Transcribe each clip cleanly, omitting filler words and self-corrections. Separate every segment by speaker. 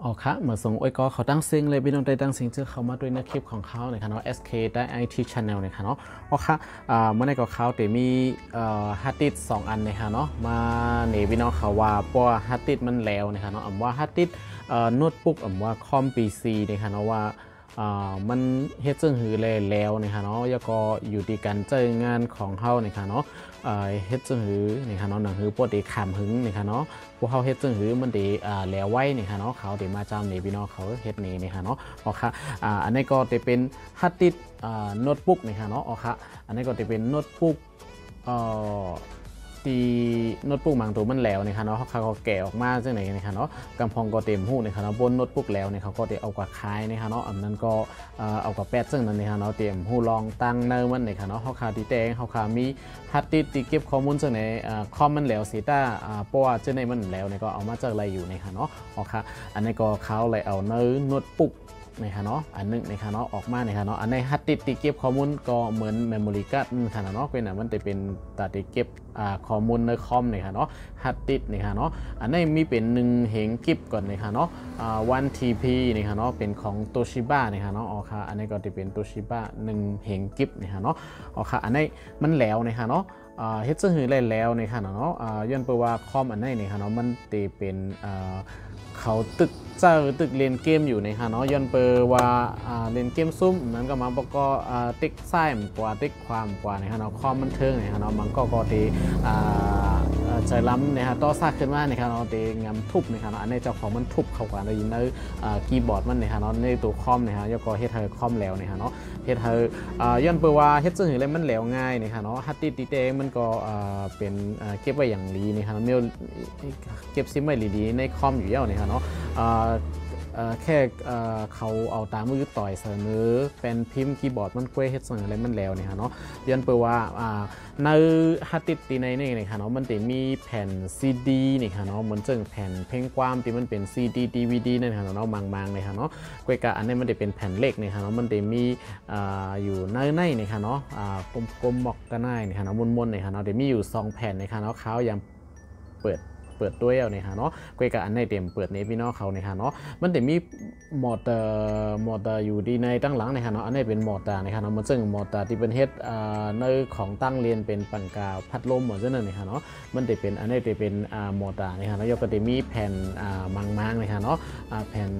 Speaker 1: อ๋อค่ะเหมือนส่งไอ้ก็เขาตั้งซิงเลยพี่น้องได้ตั้งซิงชื่อเขามาด้วยในคลิปของเขาเนี่ยค่ะเนาะ SK ได้ IT Channel เนี่ยค่ะเนาะอ๋อค่ะเมื่อในก็เขาแต่มีฮาร์ดดิสก์2อันเนี่ยค่ะเนาะมาเนี่ยพี่น้องเขาว่าเพราะว่าฮาร์ดดิสก์มันแล้วเนี่ยค่ะเนาะว่าฮาร์ดดิสก์โน้ตบุ๊กว่าคอม PC เนี่ยค่ะเนาะว่ามันเฮ็ดซึ่งหือแล้วเนี่ยค่ะเนาะแล้วก็อยู่ที่การเจองานของเขาเนี่ยค่ะเนาะเฮ็ดซึ่งหือเนี่ยค่ะเนาะหนังหือปกติขามหึงเนี่ยค่ะเนาะพวกเขาเฮ็ดซึ่งหือมันดีแล้วไว้เนี่ยค่ะเนาะเขาได้มาจำเนี่ยพี่น้องเขาเฮ็ดนี่เนี่ยค่ะเนาะอ๋อค่ะอันนี้ก็จะเป็นฮาร์ดดิสก์โน้ตบุ๊กเนี่ยค่ะเนาะอ๋อค่ะอันนี้ก็จะเป็นโน้ตบุ๊กที่โน้ตบุ๊กบางตัวมันแล้วเนี่ยค่ะเนาะเขาก็แกะออกมาจังไหนเนี่ยค่ะเนาะกำพองก็เต็มหูเนี่ยค่ะเนาะบนโน้ตบุ๊กแล้วเนี่ยเขาก็จะเอากว่าคายเนี่ยค่ะเนาะอันนั้นก็เอากว่าแปดซึ่งนั้นเนี่ยค่ะเนาะเต็มหูลองตั้งเนื้อมันเนี่ยค่ะเนาะเขาขาดีแตงเขาขามีฮาร์ดดิสก์ที่เก็บข้อมูลจังไหนคอมมันแล้วสิต้าเพราะว่าจังไหนมันแล้วเนี่ยก็เอามาจากอะไรอยู่เนี่ยค่ะเนาะอ๋อค่ะอันนี้ก็เขาเลยเอาเนื้อโน้ตบุ๊กนะคะเนาะอันนึงนะคะเนาะออกมานะคะเนาะอันในฮาร์ดดิสก์ที่เก็บข้อมูลก็เหมือนเมมโมรี่การ์ดนะคะเนาะเป็นมันจะเป็นตัดที่เก็บข้อมูลในคอมนะคะเนาะฮาร์ดดิสก์นะคะเนาะอันนี้มีเป็น1เหงกิบก่อนนะคะเนาะ1 TP นะคะเนาะเป็นของโตชิบะนะคะเนาะอ๋อค่ะอันนี้ก็จะเป็นโตชิบะ1เหงกิบนะคะเนาะอ๋อค่ะอันนี้มันแล้วนะคะเนาะเฮ็ดซึ่งหือแล้วนะคะเนาะย้อนไปว่าคอมอันนี้นะคะเนาะมันจะเป็นเขาตึกเล่นเกมอยู่นะคะเนาะย้อนเปว่าเล่นเกมซุ่มนั้นก็มาบอกก็ติ๊กไส้กว่าติ๊กความกว่านะคะเนาะคอมมันเทิงนะคะเนาะมันก็ตีใจล้ำนะคะต่อซากขึ้นมานะคะเนาะตีงำทุบนะคะเนาะอันนี้เจ้าของมันทุบเข้ากันในยินในคีย์บอร์ดมันนะคะเนาะในตัวคอมนะคะแล้วก็เฮ็ดให้คอมแล้วนะคะเนาะเฮ็ดให้ย้อนเปว่าเฮ็ดซึ่งอะไรมันแล้วง่ายนะคะเนาะฮัตติติเตมันก็เป็นเก็บไว้อย่างดีนะคะเมลเก็บซิมไว้ดีๆในคอมอยู่แล้วนะคะเนาะแค่เขาเอาตามือต่อยเสนอเป็นพิมพ์คีย์บอร์ดมันกล้วยเฮ็ดส่วนอะไรมันแล้วเนี่ยค่ะเนาะยันเปว่าในฮาร์ดดิสก์ตีในนี่ค่ะเนาะมันจะมีแผ่นซีดีนี่ค่ะเนาะมันจึงแผ่นเพลงความที่มันเป็นซีดีดีวีดีนั่นค่ะเนาะบางๆเลยค่ะเนาะกล้วยกะอันนี้มันจะเป็นแผ่นเล็กนี่ค่ะเนาะมันจะมีอยู่ในนี่ค่ะเนาะกลมๆหมอกกันได้นี่ค่ะเนาะมนๆนี่ค่ะเนาะจะมีอยู่2แผ่นนี่ค่ะเนาะเขายังเปิดด้วยเอาเนี่ยฮะเนาะคุยกับอันในเต็มเปิดในพี่น้องเขาเนี่ยฮะเนาะมันจะมีมอเตอร์อยู่ดีในตั้งหลังเนี่ยฮะเนาะอันนี้เป็นมอเตอร์เนี่ยฮะเนาะมันซึ่งมอเตอร์ที่เป็นเฮ็ดในของตั้งเรียนเป็นปังกาพัดลมเหมือนเช่นนั้นเนี่ยฮะเนาะมันจะเป็นอันนี้จะเป็นมอเตอร์เนี่ยฮะเนาะยกก็จะมีแผ่นมังเนี่ยฮะเนาะแผ่น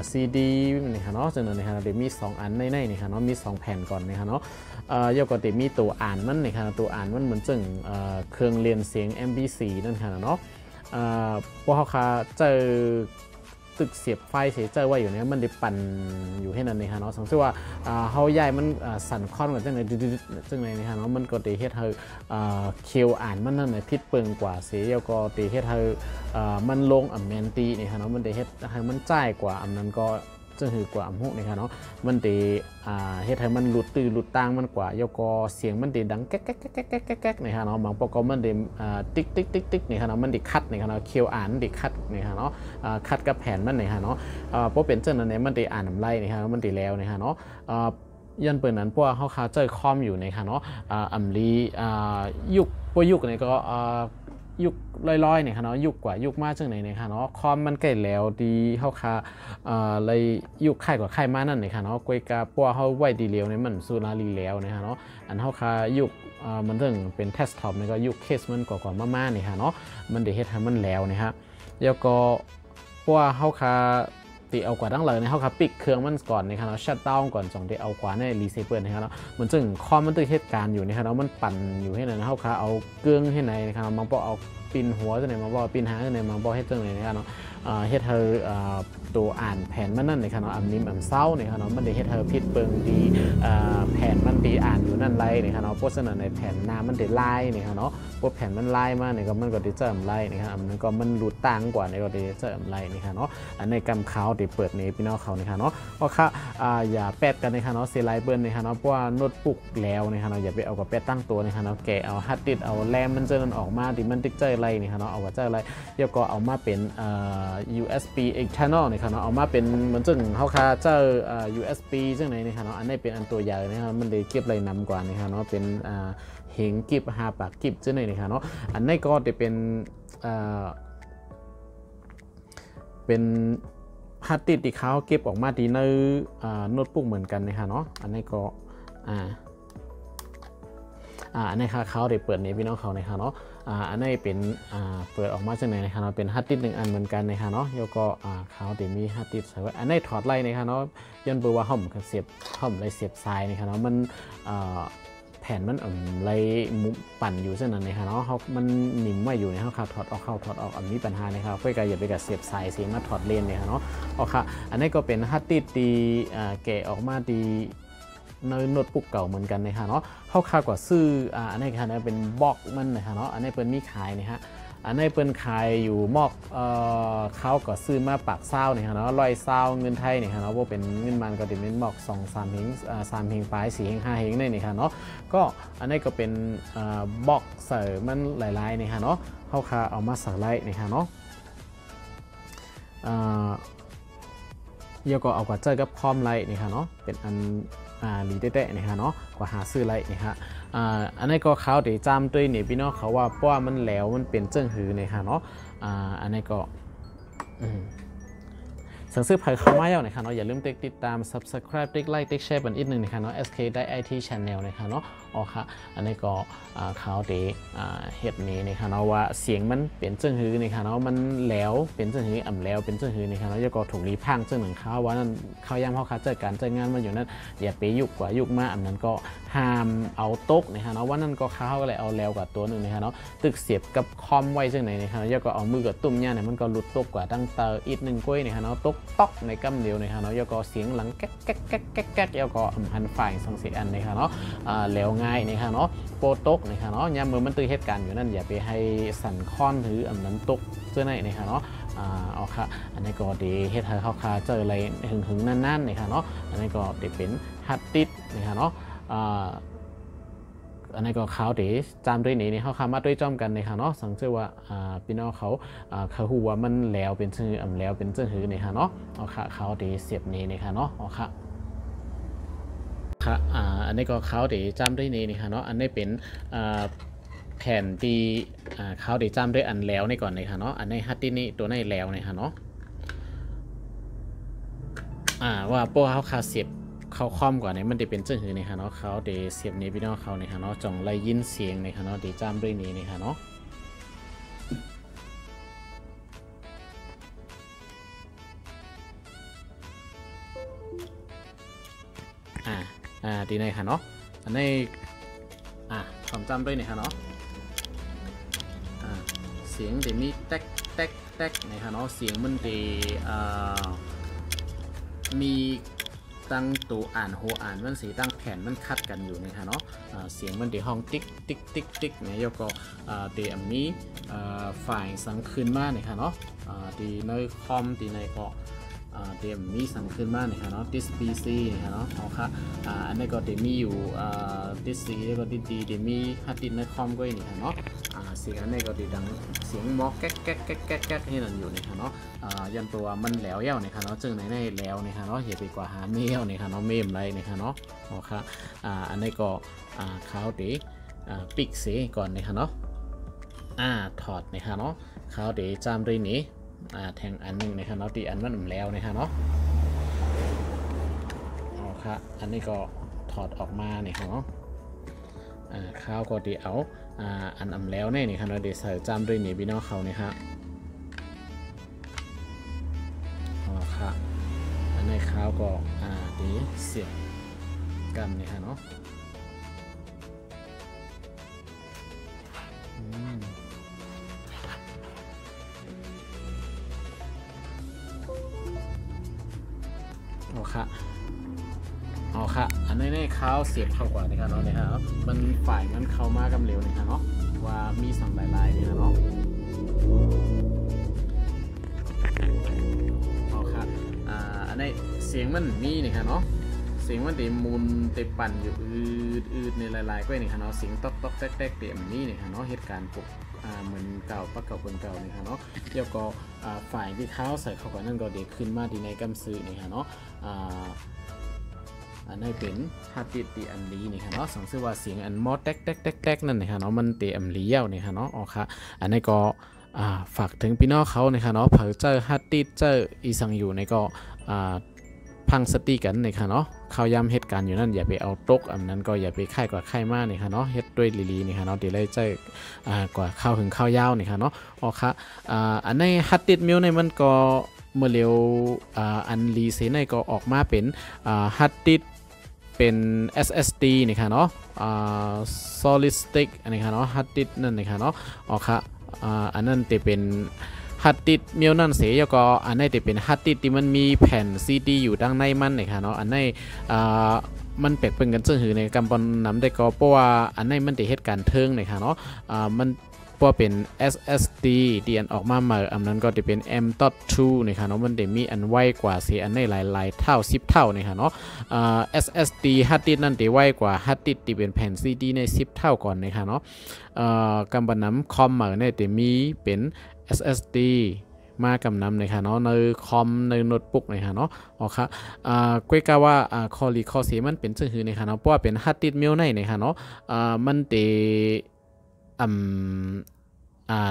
Speaker 1: ซีดีนี่ค่ะเนาะซึ่งนี่ค่ะเดี๋ยวมี2อันในนี่ค่ะเนาะมี2แผ่นก่อนนี่ค่ะเนาะยกก็จะมีตัวอ่านมันนี่ค่ะตัวอ่านมันเหมือนจึงเครื่องเรียนเสียง MP4 นั่นค่ะเนาะพวกเขาเจอตึกเสียบไฟเสียเจอว่าอยู่เนี่ยมันได้ปั่นอยู่ให้นั่นนี่ค่ะเนาะสังเกตว่าเขาใหญ่มันสั่นคอนกับจังไหนจังไหนนี่ค่ะเนาะมันก็ตีเฮ็ดให้เคียวอ่านมันนั่นไหนพิษเปิงกว่าเสียแล้วก็ตีเฮ็ดให้มันลงอ่ำแมนตีนี่ค่ะเนาะมันตีเฮ็ดให้มันจ่ายกว่าอ่ำนั้นก็จะหือกว่าอ่ำหุนี่ค่ะเนาะมันตีเฮ็ดให้มันหลุดตื้อหลุดต่างมันกว่าแล้วก็เสียงมันตีดังแก๊กแก๊กแก๊กแก๊กแก๊กนี่ค่ะเนาะบางประกอบมันตีติ๊กติ๊กติ๊กติ๊กนี่ค่ะเนาะมันตีคัดนี่ค่ะเนาะเคียวอ่านตีคัดนี่ค่ะเนาะคัดกับแผ่นมันนี่ค่ะเนาะเพราะเป็นเจ้านั้นเนี่ยมันตีอ่านน้ำไล่นี่ค่ะมันตีแล้วนี่ค่ะเนาะยันเปิดนั้นพวกเขาคาเจอคอมอยู่ในค่ะเนาะอัมลียุคพวกยุคเนี่ยก็ยุคลอยๆเนี่ยค่ะเนาะยุคกว่ายุคมากจังไหนเนี่ยค่ะเนาะคอมมันใกล้แล้วดีเขาคาเลยยุคไข่กว่าไข่มานั่นเนี่ยค่ะเนาะกวยกาพวกเขาไว้ดีเลียวเนี่ยมันสุราลีแล้วเนี่ยค่ะเนาะอันเขาคายุคมันถึงเป็นเทสท็อปเนี่ยก็ยุคเคสมันกว่ามาๆเนี่ยค่ะเนาะมันเดี๋ยวเฮ็ดให้มันแล้วเนี่ยฮะแล้วก็พวกเขาคาตีเอากว่าตั้งเลยเนี่ยเขาขับปิดเครื่องมันก่อนนะครับเนาะชัตดาวน์ก่อนส่งที่เอากว่าในรีเซฟเวอร์นะครับเนาะมันจึงคอมมันตึงเหตุการณ์อยู่นะครับเนาะมันปั่นอยู่ให้ไหนนะเขาขาเอาเกลืองให้ไหนนะครับบางปอเอาปินหัวจะไหนบางปอปินหางจะไหนบางปอให้จังไหนนะครับเนาะเฮ็ดเธอตัวอ่านแผนมันนั่นนะครับเนาะอันนี้อันเศร้านะครับเนาะมันได้เฮ็ดเธอพิษเปิงดีแผนมันดีอ่านอยู่นั่นไรนะครับเนาะเพราะฉะนั้นในแผนน้ำมันได้ไล่นะครับเนาะพวกแผนมันไล่มาเนี่ยก็มันก็ได้เจอไล่นะครับอันนั้นก็มันหลุดต่างกว่าในก็ได้เจอไล่นะครับเนาะอันในกำเขาที่เปิดนี้พี่น้องเขานะครับเนาะเพราะค่ะอย่าแปดกันนะครับเนาะเซไลเบิร์นนะครับเนาะเพราะว่าโน้ตบุ๊กแล้วนะครับเนาะอย่าไปเอากับแปดตั้งตัวนะครับเนาะแกะเอาฮาร์ดดิสก์เอาแรมมันเจอออกมาที่มันติ๊กเจออะไรนะครับเนาะเอากับเจออะไรแล้วก็เอามาเป็นUSB external นะครับเนาะเอามาเป็นเหมือนจึงเขาคาเจอUSB จังไหนนะครับเนาะอันนี้เป็นอันตัวใหญ่นะครับมันได้เก็บอะไรนำกว่านะครับเนาะเป็นเหงกิบ5 ปากกิบจังไหนนะครับเนาะอันนี้ก็จะเป็น เป็นฮาร์ดดิสก์ที่เขาเก็บออกมาที่ในโน้ตบุ๊กเหมือนกันนะคะเนาะอันนี้ก็อันนี้ค่ะเขาได้เปิดนี่พี่น้องเขานะคะเนาะอันนี้เป็นเปิดออกมาจากไหนนะคะเนาะเป็นฮาร์ดดิสก์1 อันเหมือนกันนะคะเนาะแล้วก็เขาได้มีฮาร์ดดิสก์ใส่ไว้อันนี้ถอดไล่นะคะเนาะย้อนเบอร์ว่าห่อมกับเสียบห่อมไรเสียบทรายนะคะเนาะมันแผ่นมันไรมุปั่นอยู่เช่นนั้นนะคะเนาะเขามันหนิมไว้อยู่ในเขาถอดออกเข้าถอดออกอันนี้ปัญหานะครับเพื่อการอย่าไปกับเสียบสายเสียงมาถอดเลนเนี่ยเนาะโอเคอันนี้ก็เป็นฮาร์ดดิสก์ที่แกะออกมาดีในโน้ตบุ๊กเก่าเหมือนกันนะคะเนาะเขาค่ากว่าซื้ออันนี้ค่ะเป็นบล็อกมันนะคะเนาะอันนี้เป็นมีขายนะฮะอันนี้เป็นขายอยู่มอกเขาก็ซื้อมาปากเศร้าเนี่ยเนาะ120เงินไทยเนี่ยเนาะว่าเป็นเงินมันก็จะเป็นมอก2-3เฮง3เฮงปลาย4เฮง5เฮงเนี่ยเนาะก็อันนี้ก็เป็นบล็อกเสริมมันหลายๆเนี่ยเนาะเขาค่าเอามาใส่ไล่เนี่ยเนาะเดี๋ยวก็เอากว่าเจอกับพร้อมไล่เนี่ยเนาะเป็นอันลีเด็ดๆนะคะเนาะกว่าหาซื้อไรนะคะอันนี้ก็เขาเดี๋ยวจำด้วยเนี่ยพี่น้องเขาว่าเพราะว่ามันแล้วมันเป็นเจิ้งหือนะคะเนาะอันนี้ก็สั่งซื้อไผ่เข้ามาแล้วนะคะเนาะอย่าลืมติดตาม subscribe ติ๊กไลค์ติ๊กแชร์กันอีกหนึ่งนะคะเนาะ SK ได้ IT Channel นะคะเนาะอ๋อค่ะอันนี้ก็เขาเดเฮ็ดนี้นะคะเนาะว่าเสียงมันเป็นเจิ้งหือนะคะเนาะมันแล้วเป็นเจิ้งหือแล้วเป็นเจิ้งหือนะคะเนาะแล้วก็ถูกรีพังเจิ้งหนึ่งเขาว่านั่นเขาย้ำเขาคัดเจอการเจองานมันอยู่นั้นอย่าไปยุกกว่ายุกมาอันนั้นก็ห้ามเอาตกนะคะเนาะว่านั่นก็เขาก็เลยเอาแล้วกับตัวหนึ่งนะคะเนาะตึกเสียบกับคอมไว้เจิ้งไหนนะคะแล้วก็เอามือกับตุ่มเนี่ยมันก็หลุดตกกว่าตั้งเตออีกหนึ่งก้อยนะคะเนาะตกต๊อกในกำเดียวนะคะเนาะแล้วก็เสียงหลังแก๊กแก๊กแก๊กแก๊กแก๊กแล้วก็หันฝ่ายสองเสียอันนะคะเนาะแล้วง่ายนะคะเนาะโปตกนะคะเนาะยามมือมันตื่นเหตุการณ์อยู่นั่นอย่าไปให้สั่นค้อนหรืออันนั้นตกเจ้าไหนนะคะเนาะเอาค่ะอันนี้ก็ดีเฮ็ดให้เขาคาเจออะไรหึงนั่นนะคะเนาะอันนี้ก็ได้เป็นฮัตติดนะคะเนาะอันนี้ก็เขาเดี๋ยวจำด้วยนี้เขาคามาด้วยจ้อมกันนะคะเนาะสังเกตว่าพี่น้องเขาหัวมันแล้วเป็นชื่อแล้วเป็นเจ้าหือนะคะเนาะเอาค่ะเขาเดี๋ยวเสียบนี้นะคะเนาะเอาค่ะค่ะอันนี้ก็เขาเดี๋ยวจำด้วยนี้นะคะเนาะอันนี้เป็นแผ่นที่เขาเดี๋ยวจำด้วยอันแล้วในก่อนนะคะเนาะอันนี้ฮัตตินี่ตัวในแล้วนะคะเนาะว่าโป้เขาคาเสียบเขาคอมกว่านี้มันจะเป็นเจ้าหือนะคะเนาะเขาเดี๋ยวเสียบนี้พี่น้องเขานะคะเนาะจ่องไล่ยินเสียงนะคะเนาะเดี๋ยวจำด้วยนี้นะคะเนาะดีในค่ะเนาะอันนี้ความจำด้วยนะคะเนาะเสียงเดี๋ยวมีแต๊กนะคะเนาะเสียงมันจะมีตั้งตัวโฮมันสีตั้งแผ่นมันคัดกันอยู่นะคะเนาะเสียงมันเดี๋ยวห้องติ๊กเนี่ยแล้วก็เดี๋ยวมีฝ่ายสังคืนมาเนี่ยค่ะเนาะดีในคอมดีในก็เดี๋ยวมีสั่งขึ้นมาเนี่ยค่ะเนาะ this PC เนี่ยเนาะเอาค่ะอันนี้ก็เดี๋ยวมีอยู่this C แล้วก็ดีเดี๋ยวมีฮาร์ดดิสก์ในคอมก็อย่างนี้ค่ะเนาะเสียงอันนี้ก็ดีดังเสียงมอกแก๊กที่นั่นอยู่เนี่ยค่ะเนาะยันตัวมันแล้วเย้าเนี่ยค่ะเนาะจึงในแล้วเนี่ยค่ะเนาะเหตุไปกว่าหาเมลเนี่ยค่ะเนาะเมมไรเนี่ยค่ะเนาะเอาค่ะอันนี้ก็เขาเดี๋ยวปิกเสียก่อนเนี่ยค่ะเนาะถอดเนี่ยค่ะเนาะเขาเดี๋ยวจำด้วยนี้แทงอันหนึ่งนะครับเนาะตีอันมันแล้วนะครับเนาะเอาค่ะอันนี้ก็ถอดออกมาเนี่ยครับเนาะข้าวก็ดีเอาอันแล้วเนี่ยนี่ครับเราเดี๋ยวใส่จำด้วยนี่พี่น้องเขาเนี่ยครับเอาค่ะอันนี้ข้าวก็ดีเสียบกันเนี่ยครับเนาะเอาค่ะอันนี้เขาเสียบเข้ากว่านี่ครับเนาะเนี่ยครับมันฝ่ายมันเข้ามากำเร็วนี่ครับเนาะว่ามีสั่งลายนี่ครับเนาะเอาค่ะอันนี้เสียงมันมีนี่ครับเนาะเสียงมันเต็มมูลเต็มปั่นอยู่อืดในลายๆก็นี่ครับเนาะเสียงต๊อกแต๊กเต็มนี่นี่ครับเนาะเหตุการณ์ปลุกเหมือนเก่าปักเก่าคนเก่านี่ครับเนาะเดี๋ยวก็ฝ่ายที่เขาใส่เข้าไปนั่นก็เด็กขึ้นมาดีในกำซื้อนี่ครับเนาะอันนี้เป็นฮาร์ดดิสก์ตีอันลีนี่ค่ะเนาะสังเกตว่าเสียงอันมอแต๊กนั่นนี่ค่ะเนาะมันตีอันลีเย้านี่ค่ะเนาะอ๋อค่ะอันนี้ก็ ฝากถึงพี่น้องเขานะคะเนาะเผอเจอฮัตติเจออีสังอยู่ในก็พังสติกันนะคะเนาะข่าวย้ำเหตุการณ์อยู่นั่นอย่าไปเอาตกอันนั้นก็อย่าไปค่ายกว่าค่ายมากนะคะเนาะเฮ็ดด้วยลีๆนะคะเนาะเดี๋ยวเลยเจอกว่าข้าวถึงข้าวยาวนะคะเนาะอ๋อค่ะอันในฮัตติมิวในมันก็เมื่อเร็วอันรีเซนก็ออกมาเป็นฮัตติเป็น SSD นะคะเนาะsolid stick นะคะเนาะฮัตตินั่นนะคะเนาะอ๋อค่ะอันนั้นจะเป็นฮัตติเมียวนั่นเสียก็อันนี้จะเป็นฮัตติที่มันมีแผ่นซีดีอยู่ด้านในมันนะคะเนาะอันนี้มันแปลกเป็นกันซึ่งหือในกำปนนำได้ก็เพราะว่าอันนี้มันจะเหตุการณ์เทิงนะคะเนาะมันเพราะเป็น SSD ที่อันออกมาใหม่อันนั้นก็จะเป็น M.2 นะคะเนาะมันจะมีอันไวกว่าเสียอันนี้หลายๆเท่า10เท่านะคะเนาะSSD ฮัตตินั่นจะไวกว่าฮัตติที่เป็นแผ่น CD ใน10เท่าก่อนนะคะเนาะกำปนนำคอมใหม่เนี่ยจะมีเป็น SSD มากำนำนะคะเนาะในคอมในโน้ตบุ๊กนะคะเนาะอ๋อค่ะก้อยกาว่าคอรีคอเสียมันเป็นซึ่งคือนะคะเนาะเพราะว่าเป็นฮัตติมิวในนะคะเนาะมันเต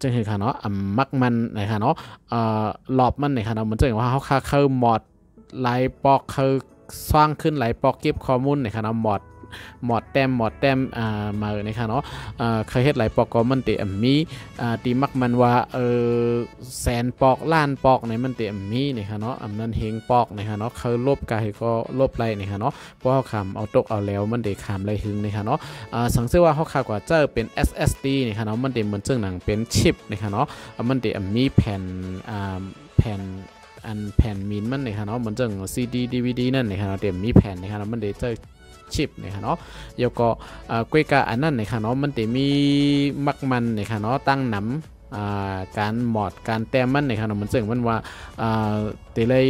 Speaker 1: จึงคือค่ะเนาะมักมันนะคะเนาะหลอบมันนะคะเนาะมันจะเห็นว่าเขาค่าเข้ามอดไลน์ปอกเขาสร้างขึ้นไลน์ปอกเก็บข้อมูลนะคะเนาะมอดแต้มมานะคะเนาะเคยเฮ็ดหลายปอกก็มันเตะมีตีมักมันว่าแสนปอกล้านปอกในมันเตะมีนะคะเนาะนั้นเฮงปอกนะคะเนาะเขาลบกายก็ลบไรนะคะเนาะเพราะเขาขำเอาตกเอาแล้วมันเตะขำไรหึงนะคะเนาะสังเกตว่าเขาขากว่าเจอเป็น SSD นะคะเนาะมันเตะเหมือนเจ้าหนังเป็นชิปนะคะเนาะมันเตะมีแผ่นมินมันนะคะเนาะเหมือนเจ้า CD DVD นั่นนะคะเนาะเตะมีแผ่นนะคะเนาะมันเตะเจอชิปนะคะเนาะแล้วก็ก้อยกาอันนั้นนะคะเนาะมันจะมีมักมันนะคะเนาะตั้งนำการหมอดการแต้มมันนะคะเนาะมันซึ่งมันว่าแต่เลย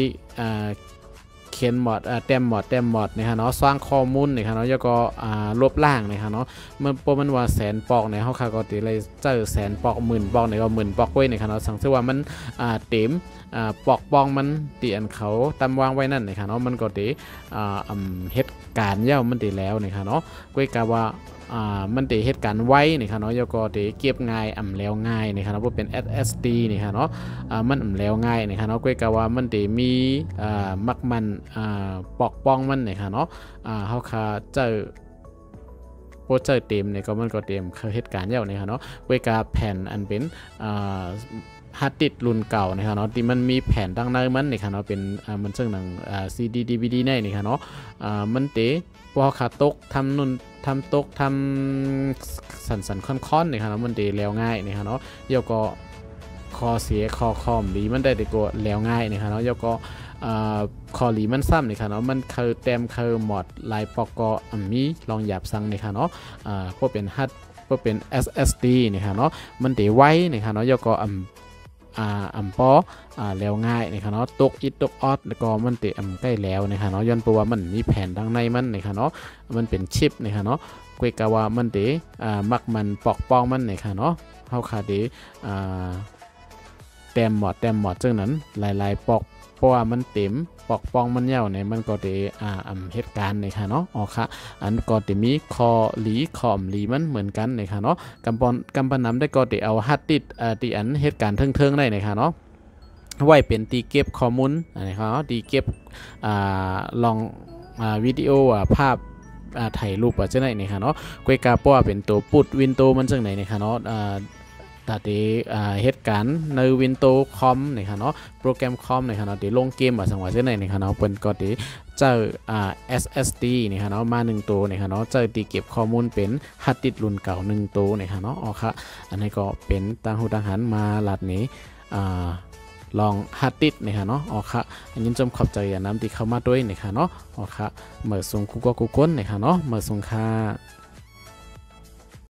Speaker 1: เขียนหมอดแต้มหมอดนะคะเนาะสร้างข้อมูลนะคะเนาะแล้วก็ลบล่างนะคะเนาะเมื่อพอมันว่าแสนปอกในเขาค่ะก็ตีเลยเจอแสนปอก10,000ปอกในก็10,000ปอกไว้นะคะเนาะสังเกตว่ามันเต็มปอกปองมันตีอันเขาตำวางไว้นั่นนะคะเนาะมันก็ตีเหตุการณ์เย่ามันตีแล้วนะคะเนาะก้อยกาว่ามันตีเหตุการณ์ไว้นะคะเนาะแล้วก็ตีเก็บง่ายแล้วง่ายนะคะเนาะเพราะเป็น SSD นะคะเนาะมันแล้วง่ายนะคะเนาะก้อยกาว่ามันตีมีมักมันปอกปองมันนะคะเนาะเขาคาเจอโปรเจกต์เต็มเนี่ยก็มันก็เต็มคือเหตุการณ์เย่านะคะเนาะก้อยกาแผ่นอันเป็นฮัตติดรุ่นเก่านะครับเนาะที่มันมีแผ่นตั้งในมันนี่ค่ะเนาะเป็นมันซึ่งหนังCD DVD ในนี่ค่ะเนาะมันเตะพอขาตกทำนุ่นทำตกทำสันค่อนๆนี่ค่ะเนาะมันเตะแล้วง่ายนี่ค่ะเนาะเดี๋ยวก็คอเสียคอคอมหลีมันได้แต่ก็แล้วง่ายนี่ค่ะเนาะเดี๋ยวก็คอหลีมันซ้ำนี่ค่ะเนาะมันคือเต็มคือหมดลายปอกก็มีลองหยาบสั่งนี่ค่ะเนาะพวกเป็นฮัตพวกเป็น SSD นี่ค่ะเนาะมันเตะไว้นี่ค่ะเนาะเดี๋ยวก็ปอแล้วง่ายนะครับเนาะตกอิดตกออดแล้วก็มันเตะใกล้แล้วนะครับเนาะย้อนเพราะว่ามันมีแผ่นด้านในมันนะครับเนาะมันเป็นชิปนะครับเนาะกุยกาว่ามันเตะมักมันปอกปองมันนะครับเนาะเฮาคาเตแต้มหมอดจังนั้นหลายๆปอกเพราะว่ามันเต็มปอกปองมันเหี่ยวเนี่ยมันก็เตเหตุการณ์นะคะเนาะอ๋อค่ะอันก็จะมีคอหลีคอมหลีมันเหมือนกันนะคะเนาะกำปนำได้ก็จะเอาฮัตติดตีอันเหตุการณ์เทิงๆได้นะคะเนาะไว้เป็นตีเก็บข้อมูลนะครับตีเก็บลองวิดีโอภาพถ่ายรูปว่าจะไหนนะคะเนาะก้อยกาป้อเป็นตัวปุดวินโตมันจังไหนนะคะเนาะตัดเหตุการณ์ใน Windows คอมนะครับเนาะโปรแกรมคอมนะครับเนาะที่ลงเกมว่าสังหวะเช่นไหนนะครับเนาะเป็นก็ที่เจอSSD นะครับเนาะมา1ตัวนะครับเนาะเจอที่เก็บข้อมูลเป็นฮัตติดรุ่นเก่า1ตัวนะครับเนาะอ๋อค่ะอันนี้ก็เป็นต่างหูต่างหันมาหลัดนี้ลองฮัตติดนะครับเนาะอ๋อค่ะอันนี้จมขอบใจน้ำที่เข้ามาด้วยนะครับเนาะอ๋อค่ะเมื่อส่งกูก็กูก้นนะครับเนาะเมื่อส่งค่า